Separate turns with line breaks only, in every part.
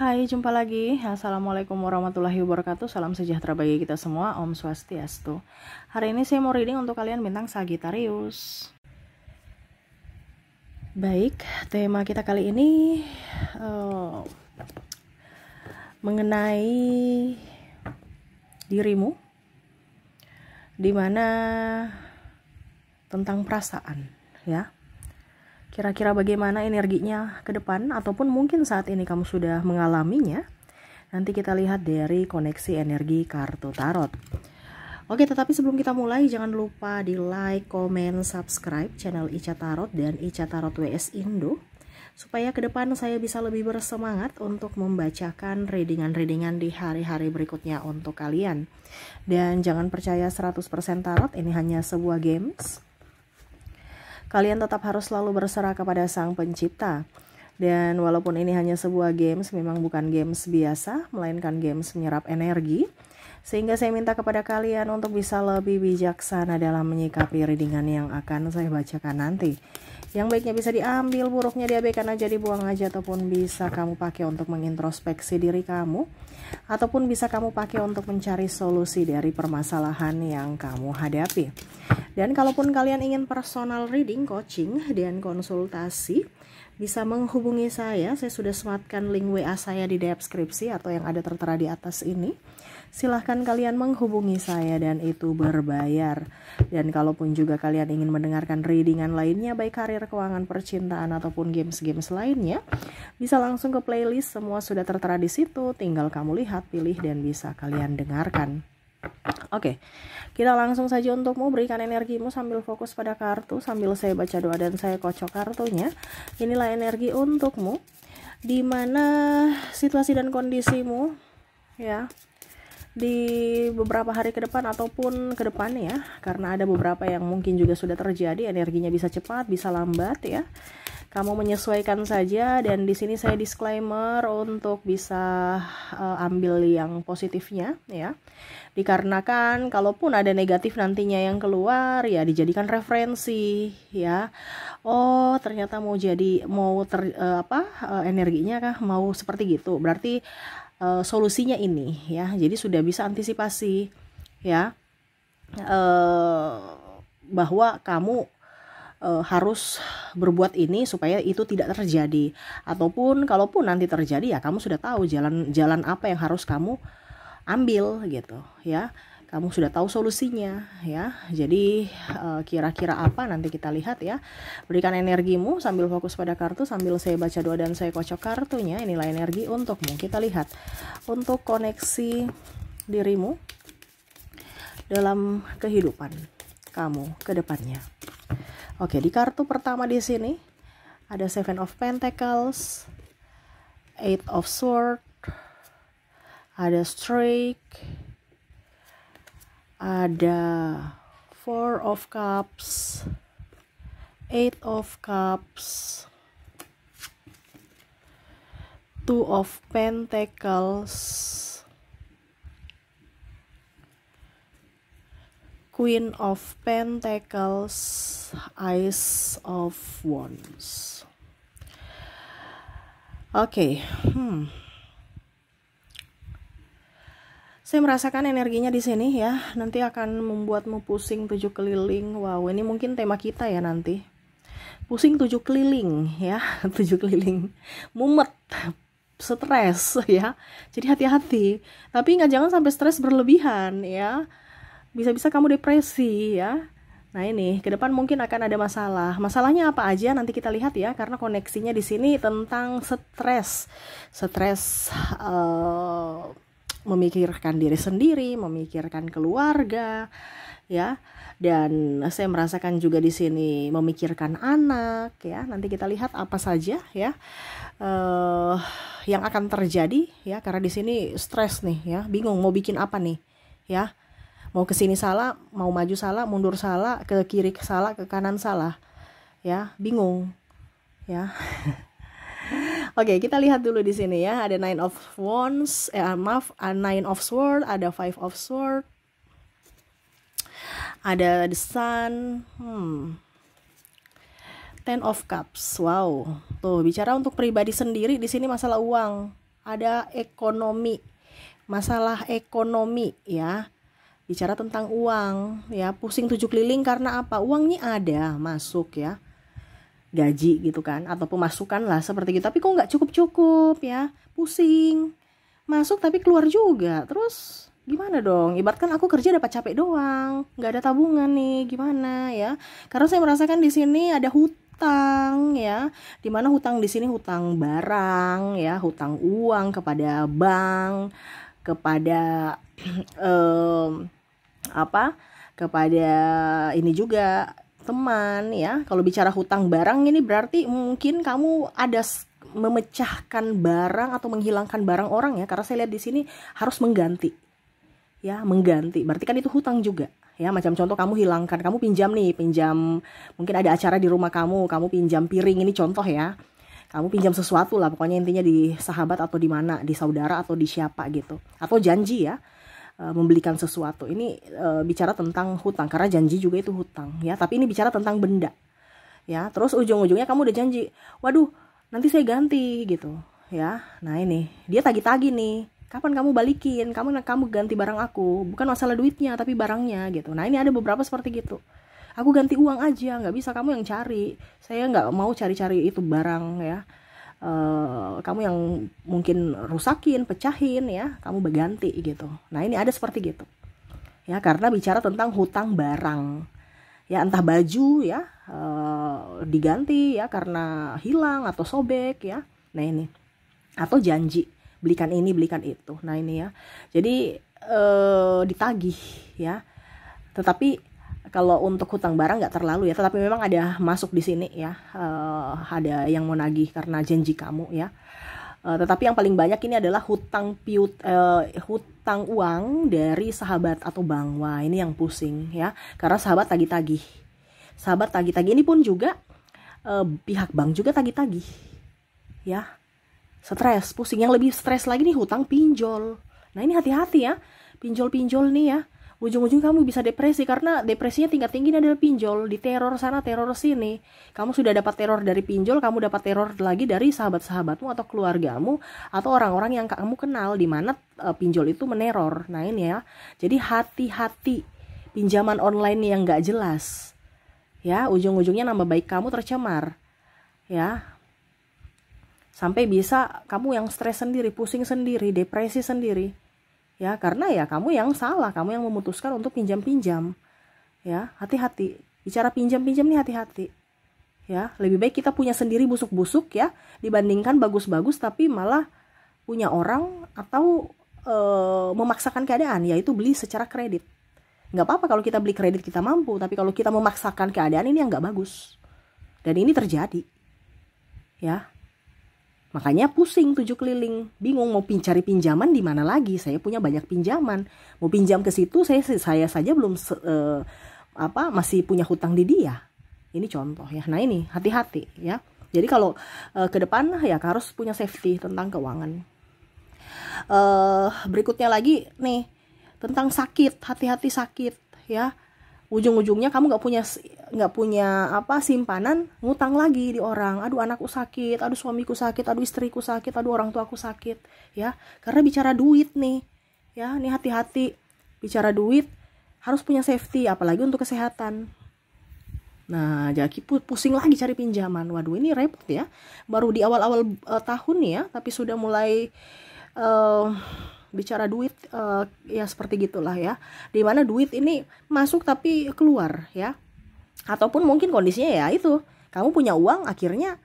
Hai, jumpa lagi. Assalamualaikum warahmatullahi wabarakatuh. Salam sejahtera bagi kita semua. Om Swastiastu. Hari ini saya mau reading untuk kalian bintang Sagittarius. Baik, tema kita kali ini mengenai dirimu, dimana tentang perasaan, ya. Kira-kira bagaimana energinya ke depan, ataupun mungkin saat ini kamu sudah mengalaminya. Nanti kita lihat dari koneksi energi kartu tarot. Oke, tetapi sebelum kita mulai, jangan lupa di like, komen, subscribe channel Ica Tarot dan Ica Tarot WS Indo, supaya ke depan saya bisa lebih bersemangat untuk membacakan readingan-readingan di hari-hari berikutnya untuk kalian. Dan jangan percaya 100% tarot, ini hanya sebuah games. Kalian tetap harus selalu berserah kepada Sang Pencipta. Dan walaupun ini hanya sebuah games, memang bukan games biasa, melainkan games menyerap energi. Sehingga saya minta kepada kalian untuk bisa lebih bijaksana dalam menyikapi readingan yang akan saya bacakan nanti. Yang baiknya bisa diambil, buruknya diabaikan aja, dibuang aja, ataupun bisa kamu pakai untuk mengintrospeksi diri kamu, ataupun bisa kamu pakai untuk mencari solusi dari permasalahan yang kamu hadapi. Dan kalaupun kalian ingin personal reading, coaching, dan konsultasi, bisa menghubungi saya. Saya sudah sematkan link WA saya di deskripsi atau yang ada tertera di atas ini. Silahkan kalian menghubungi saya dan itu berbayar. Dan kalaupun juga kalian ingin mendengarkan readingan lainnya, baik karir, keuangan, percintaan, ataupun games-games lainnya, bisa langsung ke playlist. Semua sudah tertera di situ. Tinggal kamu lihat, pilih, dan bisa kalian dengarkan. Oke, kita langsung saja untukmu. Berikan energimu sambil fokus pada kartu, sambil saya baca doa dan saya kocok kartunya. Inilah energi untukmu, dimana situasi dan kondisimu, ya, di beberapa hari ke depan ataupun ke depan, ya, karena ada beberapa yang mungkin juga sudah terjadi. Energinya bisa cepat, bisa lambat, ya. Kamu menyesuaikan saja, dan di sini saya disclaimer untuk bisa ambil yang positifnya, ya. Dikarenakan kalaupun ada negatif nantinya yang keluar, ya dijadikan referensi, ya. Oh, ternyata energinya kah mau seperti gitu. Berarti solusinya ini, ya. Jadi sudah bisa antisipasi, ya. Bahwa kamu harus berbuat ini supaya itu tidak terjadi, ataupun kalaupun nanti terjadi, ya kamu sudah tahu jalan apa yang harus kamu ambil, gitu, ya. Kamu sudah tahu solusinya, ya. Jadi kira-kira apa, nanti kita lihat, ya. Berikan energimu sambil fokus pada kartu, sambil saya baca doa dan saya kocok kartunya. Inilah energi untukmu. Kita lihat untuk koneksi dirimu dalam kehidupan kamu ke depannya. Oke, di kartu pertama di sini ada Seven of Pentacles, Eight of Swords, ada Strike, ada Four of Cups, Eight of Cups, Two of Pentacles, Queen of Pentacles, Ace of Wands. Oke, saya merasakan energinya di sini, ya. Nanti akan membuatmu pusing 7 keliling. Wow, ini mungkin tema kita, ya, nanti. Pusing 7 keliling, ya. 7 keliling. Mumet, stres, ya. Jadi hati-hati. Tapi jangan sampai stres berlebihan, ya. Bisa-bisa kamu depresi, ya. Nah, ini ke depan mungkin akan ada masalah. Masalahnya apa aja nanti kita lihat, ya, karena koneksinya di sini tentang stres. Memikirkan diri sendiri, memikirkan keluarga, ya. Dan saya merasakan juga di sini memikirkan anak, ya. Nanti kita lihat apa saja, ya, yang akan terjadi, ya, karena di sini stres nih, ya. Bingung mau bikin apa nih, ya. Mau ke sini salah, mau maju salah, mundur salah, ke kiri salah, ke kanan salah, ya. Bingung, ya. Oke, kita lihat dulu di sini, ya. Ada Nine of Wands, Nine of Swords, ada Five of Swords, ada The Sun, Ten of Cups. Wow, tuh bicara untuk pribadi sendiri di sini masalah uang, ada ekonomi, masalah ekonomi ya. Bicara tentang uang ya, pusing 7 keliling karena apa? Uangnya ada masuk ya, gaji gitu kan, atau pemasukan lah seperti gitu, tapi kok nggak cukup-cukup ya, pusing. Masuk tapi keluar juga, terus gimana dong? Ibaratkan aku kerja dapat capek doang, nggak ada tabungan nih, gimana ya? Karena saya merasakan di sini ada hutang ya, dimana hutang di sini hutang barang ya, hutang uang kepada bank, kepada kepada ini juga teman ya. Kalau bicara hutang barang ini berarti mungkin kamu ada memecahkan barang atau menghilangkan barang orang ya, karena saya lihat di sini harus mengganti ya, mengganti berarti kan itu hutang juga ya. Macam contoh kamu hilangkan, kamu pinjam mungkin ada acara di rumah kamu pinjam piring, ini contoh ya, kamu pinjam sesuatu lah pokoknya, intinya di sahabat atau di mana, di saudara atau di siapa gitu, atau janji ya, membelikan sesuatu. Ini bicara tentang hutang karena janji juga itu hutang ya, tapi ini bicara tentang benda ya. Terus ujung-ujungnya kamu udah janji, waduh nanti saya ganti gitu ya. Nah ini dia tagih-tagih nih, kapan kamu balikin, kamu ganti barang aku, bukan masalah duitnya tapi barangnya gitu. Nah ini ada beberapa seperti gitu, aku ganti uang aja, nggak bisa kamu yang cari, saya nggak mau cari-cari itu barang ya. Kamu yang mungkin rusakin, pecahin ya, kamu berganti gitu. Nah ini ada seperti gitu ya, karena bicara tentang hutang barang ya, entah baju ya diganti ya karena hilang atau sobek ya. Nah ini, atau janji belikan ini belikan itu. Nah ini ya, jadi ditagih ya. Tetapi kalau untuk hutang barang nggak terlalu ya, tetapi memang ada masuk di sini ya, ada yang mau nagih karena janji kamu ya. Tetapi yang paling banyak ini adalah hutang uang dari sahabat atau bank. Wah ini yang pusing ya, karena sahabat tagih-tagih. Sahabat tagih-tagih ini pun juga pihak bank juga tagih-tagih ya. Stres, pusing. Yang lebih stres lagi nih hutang pinjol. Nah ini hati-hati ya, pinjol-pinjol nih ya. Ujung-ujung kamu bisa depresi, karena depresinya tingkat tinggi adalah pinjol, diteror sana teror sini. Kamu sudah dapat teror dari pinjol, kamu dapat teror lagi dari sahabat-sahabatmu atau keluargamu atau orang-orang yang kamu kenal, di mana pinjol itu meneror. Nah ini ya, jadi hati-hati pinjaman online yang nggak jelas ya, ujung-ujungnya nama baik kamu tercemar ya, sampai bisa kamu yang stres sendiri, pusing sendiri, depresi sendiri ya, karena ya kamu yang salah, kamu yang memutuskan untuk pinjam-pinjam ya. Hati-hati bicara pinjam-pinjam nih, hati-hati ya. Lebih baik kita punya sendiri busuk-busuk ya, dibandingkan bagus-bagus tapi malah punya orang atau memaksakan keadaan, yaitu beli secara kredit. Nggak apa-apa kalau kita beli kredit kita mampu, tapi kalau kita memaksakan keadaan, ini yang nggak bagus, dan ini terjadi ya. Makanya pusing 7 keliling, bingung mau cari pinjaman di mana lagi. Saya punya banyak pinjaman, mau pinjam ke situ saya saja belum masih punya hutang di dia. Ini contoh ya. Nah ini hati-hati ya. Jadi kalau ke depan ya harus punya safety tentang keuangan. Berikutnya lagi nih tentang sakit, hati-hati sakit ya. Ujung-ujungnya kamu nggak punya simpanan, ngutang lagi di orang. Aduh anakku sakit, aduh suamiku sakit, aduh istriku sakit, aduh orang tuaku sakit ya. Karena bicara duit nih ya, nih hati-hati bicara duit, harus punya safety apalagi untuk kesehatan. Nah jadi pusing lagi cari pinjaman. Waduh ini repot ya, baru di awal-awal tahun nih ya, tapi sudah mulai bicara duit ya seperti gitulah ya, dimana duit ini masuk tapi keluar ya, ataupun mungkin kondisinya ya itu kamu punya uang, akhirnya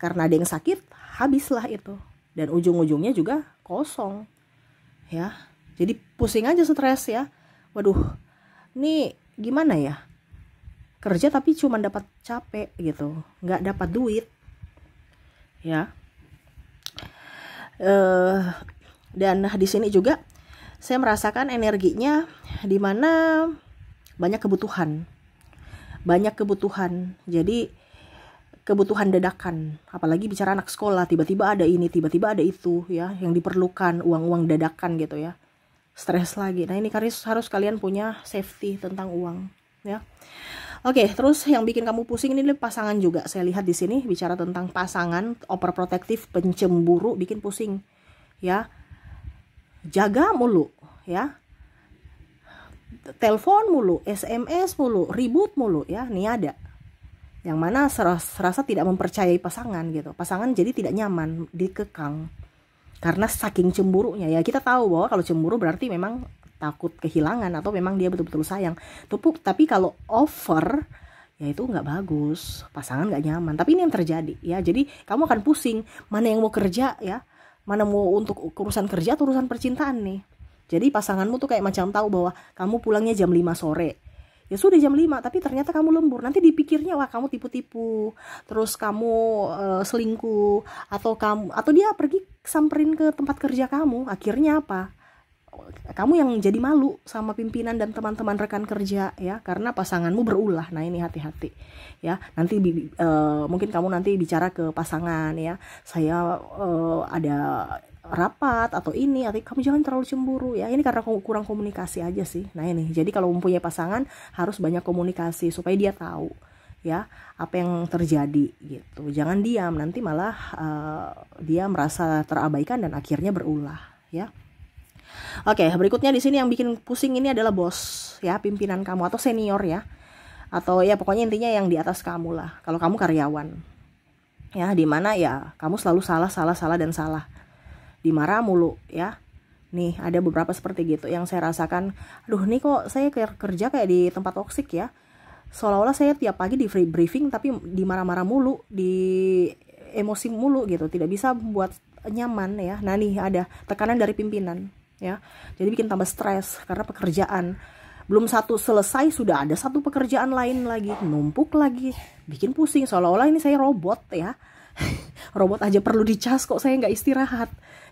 karena ada yang sakit habislah itu, dan ujung-ujungnya juga kosong ya. Jadi pusing aja, stres ya. Waduh ini gimana ya, kerja tapi cuma dapat capek gitu, nggak dapat duit ya. Dan di sini juga saya merasakan energinya di mana banyak kebutuhan. Jadi kebutuhan dadakan, apalagi bicara anak sekolah, tiba-tiba ada ini, tiba-tiba ada itu ya, yang diperlukan uang-uang dadakan gitu ya. Stres lagi. Nah ini harus kalian punya safety tentang uang ya. Oke, terus yang bikin kamu pusing ini pasangan juga. Saya lihat di sini bicara tentang pasangan, overprotective, pencemburu, bikin pusing. ya, jaga mulu, ya, telepon mulu, SMS mulu, ribut mulu, ya. Nih ada yang mana serasa tidak mempercayai pasangan gitu. Pasangan jadi tidak nyaman, dikekang karena saking cemburunya. Ya kita tahu bahwa kalau cemburu berarti memang takut kehilangan atau memang dia betul-betul sayang. Tapi kalau over, ya itu nggak bagus, pasangan nggak nyaman. Tapi ini yang terjadi, ya. Jadi kamu akan pusing mana yang mau kerja, ya, mana mau untuk urusan kerja atau urusan percintaan nih. Jadi pasanganmu tuh kayak macam tahu bahwa kamu pulangnya jam 5 sore. Ya sudah jam 5, tapi ternyata kamu lembur. Nanti dipikirnya wah kamu tipu-tipu, terus kamu selingkuh, atau dia pergi samperin ke tempat kerja kamu. Akhirnya apa? Kamu yang jadi malu sama pimpinan dan teman-teman rekan kerja, ya, karena pasanganmu berulah. Nah ini hati-hati, ya. Nanti mungkin kamu nanti bicara ke pasangan, ya, saya ada rapat atau ini, atau kamu jangan terlalu cemburu, ya. Ini karena kurang komunikasi aja sih. Nah ini, jadi kalau mempunyai pasangan harus banyak komunikasi supaya dia tahu, ya, apa yang terjadi gitu. Jangan diam, nanti malah dia merasa terabaikan dan akhirnya berulah, ya. Oke, berikutnya di sini yang bikin pusing ini adalah bos, ya, pimpinan kamu atau senior, ya, atau ya pokoknya intinya yang di atas kamu lah. Kalau kamu karyawan, ya, dimana ya kamu selalu salah dan salah, dimarah mulu, ya. Nih ada beberapa seperti gitu yang saya rasakan. Aduh, nih kok saya kerja kayak di tempat toksik, ya. Seolah-olah saya tiap pagi di free briefing tapi dimarah-marah mulu, di emosi mulu gitu, tidak bisa buat nyaman, ya. Nah nih ada tekanan dari pimpinan, ya. Jadi bikin tambah stres karena pekerjaan belum satu selesai sudah ada satu pekerjaan lain lagi numpuk lagi, bikin pusing. Seolah-olah ini saya robot, ya. Robot aja perlu dicas, kok saya nggak istirahat,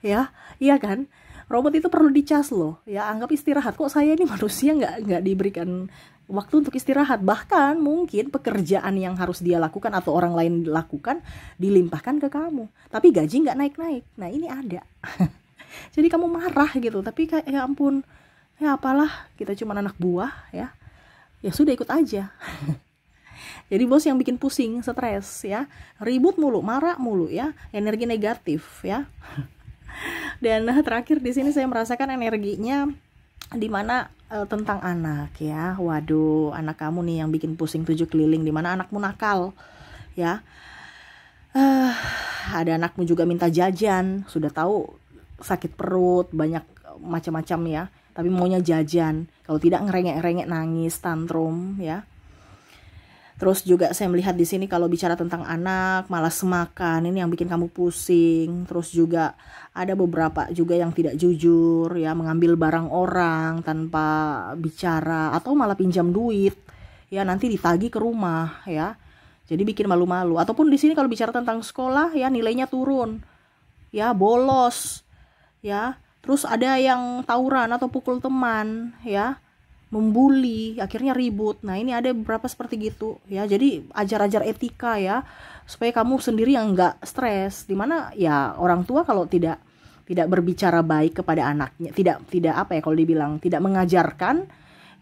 ya. Iya kan, robot itu perlu dicas loh, ya. Anggap istirahat, kok saya ini manusia nggak diberikan waktu untuk istirahat. Bahkan mungkin pekerjaan yang harus dia lakukan atau orang lain lakukan dilimpahkan ke kamu, tapi gaji nggak naik-naik. Nah ini ada. Jadi kamu marah gitu, tapi kayak ya ampun, ya apalah, kita cuma anak buah, ya. Ya sudah ikut aja. Jadi bos yang bikin pusing, stres, ya. Ribut mulu, marah mulu, ya. Energi negatif, ya. Dan terakhir di sini saya merasakan energinya dimana tentang anak, ya. Waduh, anak kamu nih yang bikin pusing 7 keliling, dimana anakmu nakal, ya. Ada anakmu juga minta jajan, sudah tahu sakit perut, banyak macam-macam, ya, tapi maunya jajan. Kalau tidak ngerengek-rengek, nangis, tantrum, ya. Terus juga saya melihat di sini kalau bicara tentang anak, malas makan, ini yang bikin kamu pusing. Terus juga ada beberapa juga yang tidak jujur, ya, mengambil barang orang tanpa bicara atau malah pinjam duit, ya, nanti ditagih ke rumah, ya. Jadi bikin malu-malu. Ataupun di sini kalau bicara tentang sekolah, ya, nilainya turun, ya, bolos, ya. Terus ada yang tawuran atau pukul teman, ya, membuli, akhirnya ribut. Nah ini ada beberapa seperti gitu, ya. Jadi ajar-ajar etika, ya, supaya kamu sendiri yang nggak stres. Dimana ya orang tua kalau tidak berbicara baik kepada anaknya, tidak apa ya, kalau dibilang tidak mengajarkan,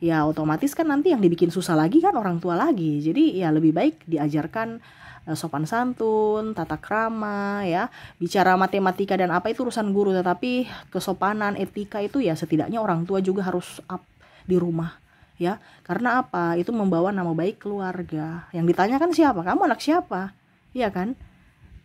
ya otomatis kan nanti yang dibikin susah lagi kan orang tua lagi. Jadi ya lebih baik diajarkan sopan santun, tata krama, ya. Bicara matematika dan apa itu urusan guru, tetapi kesopanan, etika itu ya setidaknya orang tua juga harus up di rumah, ya. Karena apa? Itu membawa nama baik keluarga. Yang ditanyakan siapa? Kamu anak siapa? Iya kan?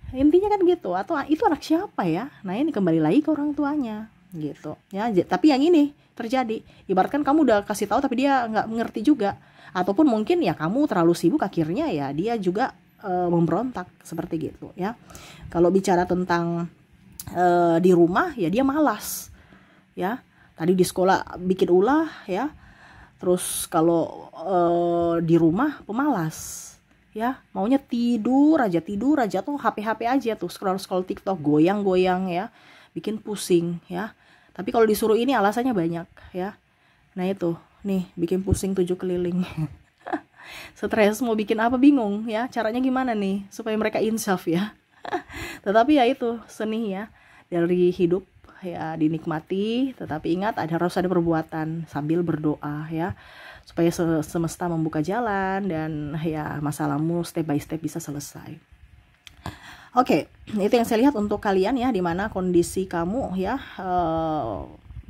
Intinya kan gitu. Atau itu anak siapa, ya? Nah ini kembali lagi ke orang tuanya, gitu, ya. Tapi yang ini terjadi, ibaratkan kamu udah kasih tahu tapi dia nggak mengerti juga. Ataupun mungkin ya kamu terlalu sibuk, akhirnya ya dia juga memberontak seperti gitu, ya. Kalau bicara tentang di rumah, ya dia malas, ya. Tadi di sekolah bikin ulah, ya. Terus kalau di rumah pemalas, ya. Maunya tidur aja tuh, HP aja tuh, scroll TikTok, goyang-goyang, ya. Bikin pusing, ya. Tapi kalau disuruh ini alasannya banyak, ya. Nah itu, nih bikin pusing 7 keliling. Stres, mau bikin apa bingung, ya. Caranya gimana nih supaya mereka insaf, ya. Tetapi ya itu seni, ya, dari hidup, ya, dinikmati. Tetapi ingat harus ada perbuatan sambil berdoa, ya, supaya semesta membuka jalan dan ya masalahmu step by step bisa selesai. Oke, itu yang saya lihat untuk kalian ya, dimana kondisi kamu ya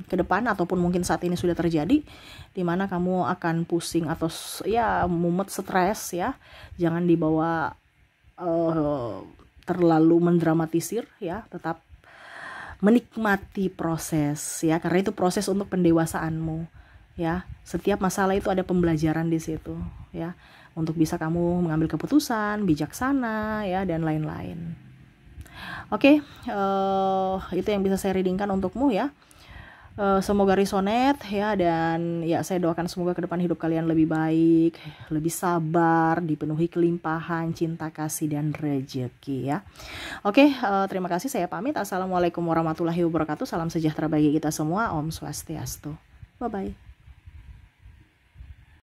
ke depan ataupun mungkin saat ini sudah terjadi, dimana kamu akan pusing atau ya mumet, stres ya. Jangan dibawa terlalu mendramatisir ya, tetap menikmati proses ya, karena itu proses untuk pendewasaanmu ya. Setiap masalah itu ada pembelajaran di situ ya, untuk bisa kamu mengambil keputusan bijaksana ya, dan lain-lain. Oke, itu yang bisa saya readingkan untukmu ya. Semoga resonate ya, dan ya saya doakan semoga ke depan hidup kalian lebih baik, lebih sabar, dipenuhi kelimpahan cinta kasih dan rezeki ya. Oke, terima kasih, saya pamit. Assalamualaikum warahmatullahi wabarakatuh. Salam sejahtera bagi kita semua. Om Swastiastu. Bye bye.